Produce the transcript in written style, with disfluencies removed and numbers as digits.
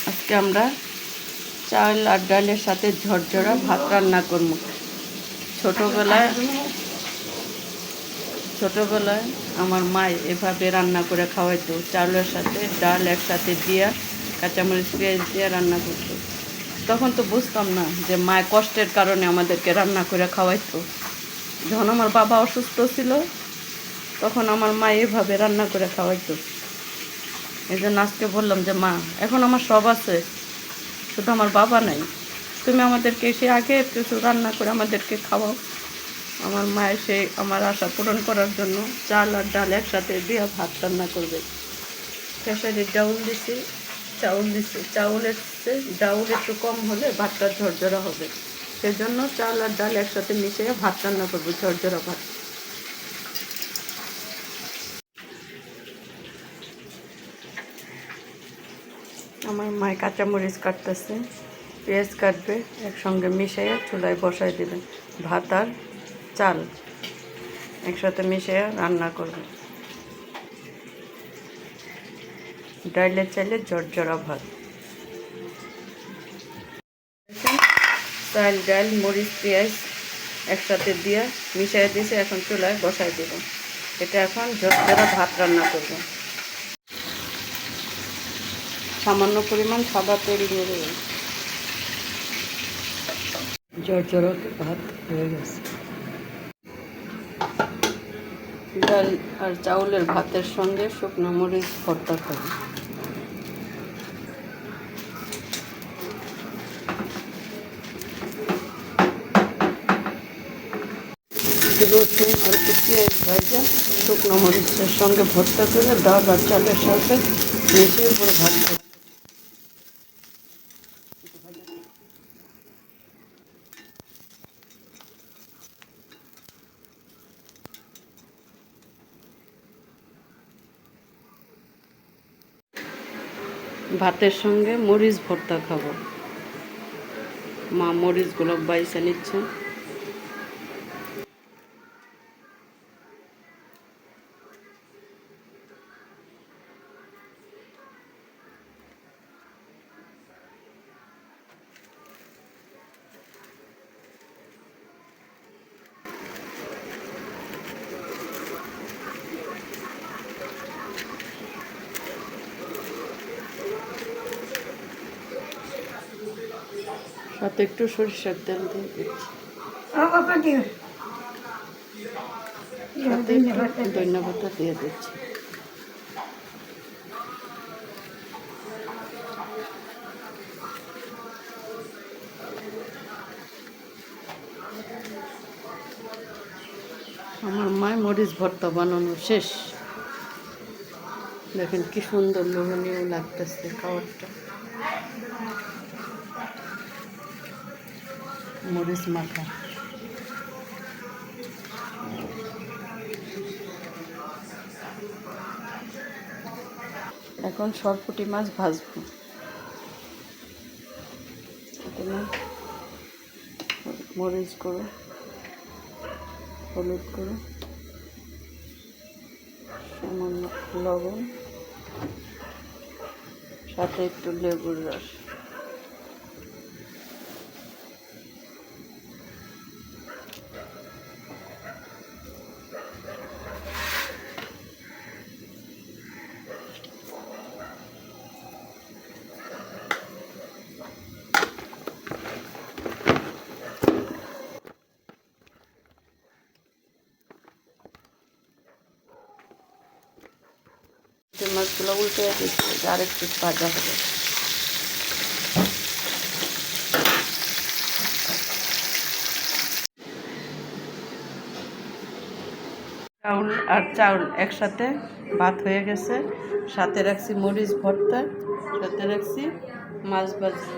আজকে আমরা চাল আর ডালের সাথে ঝরঝরা ভাত রান্না করব। ছোটবেলায় আমার মা এভাবে রান্না করে খাওয়াইতো, চালের সাথে ডাল একসাথে দিয়া কাঁচামরিচ পেঁয়াজ দিয়ে রান্না করতো। তখন তো বুঝতাম না যে মায়ের কষ্টের কারণে আমাদেরকে রান্না করে খাওয়াইতো। যখন আমার বাবা অসুস্থ ছিল তখন আমার মা এভাবে রান্না করে খাওয়াইতো। এই জন্য আজকে বললাম যে মা, এখন আমার সব আছে, শুধু আমার বাবা নাই, তুমি আমাদেরকে এসে আগে কিছু রান্না করে আমাদেরকে খাওয়াও। আমার মা এসে আমার আশা পূরণ করার জন্য চাল আর ডাল একসাথে দিয়ে ভাত রান্না করবে। খেসারির ডাউল দিছি, চাউলের ডাউল একটু কম হলে ভাতটা ঝরঝরা হবে, সেজন্য চাল আর ডাল একসাথে মিশিয়ে ভাত রান্না করবো, ঝরঝরা ভাত। আমার মায়ে কাঁচামরিচ কাটতেছে, পেঁয়াজ কাটবে, একসঙ্গে মিশিয়ে চুলায় বসাই দেবেন। ভাত আর চাল একসাথে মিশিয়ে রান্না করবে, ডাইলের চাইলে ঝরঝরা ভাত। চাল ডাল মরিচ পেঁয়াজ একসাথে দিয়ে মিশিয়ে দিয়েছে, এখন চুলায় বসাই দেব। এটা এখন ঝরঝরা ভাত রান্না করব। সামান্য পরিমাণ সাদা তেল দিয়ে দেবেন। ঝরঝরা ভাত হয়ে গেছে। ডাল আর চাউলের ভাতের সঙ্গে শুকনো মরিচ ভর্তা খাবে। রসুন আর পেঁয়াজ ভাজা শুকনো মরিচের সঙ্গে ভর্তা করে ডাল আর চালের সাথে মিশিয়ে পুরো ভাত খাবে। ভাতের সঙ্গে মরিচ ভর্তা খাবো। মা মরিচগুলো বাইছে নিচ্ছে। সাথে একটু সরিষার তেল দিয়ে দিচ্ছি, ধনিয়া পাতা দিয়ে দিচ্ছি। আমার মায়ের মরিচ ভর্তা বানানো শেষ। দেখেন কি সুন্দর লোভনীয় লাগতেছে খাবারটা। মরিচ মাখা। এখন সরপুঁটি মাছ ভাজবো। মরিচ গুঁড়ো, হলুদ গুঁড়ো, সামান্য লবণ, সাথে একটু লেবুর রস। মাছগুলো উল্টে দিচ্ছি, আর একটু ভাজা হবে। চাউল আর চাউল একসাথে ভাত হয়ে গেছে। সাথে রাখছি মরিচ ভর্তা, সাথে রাখছি মাছ ভাজি।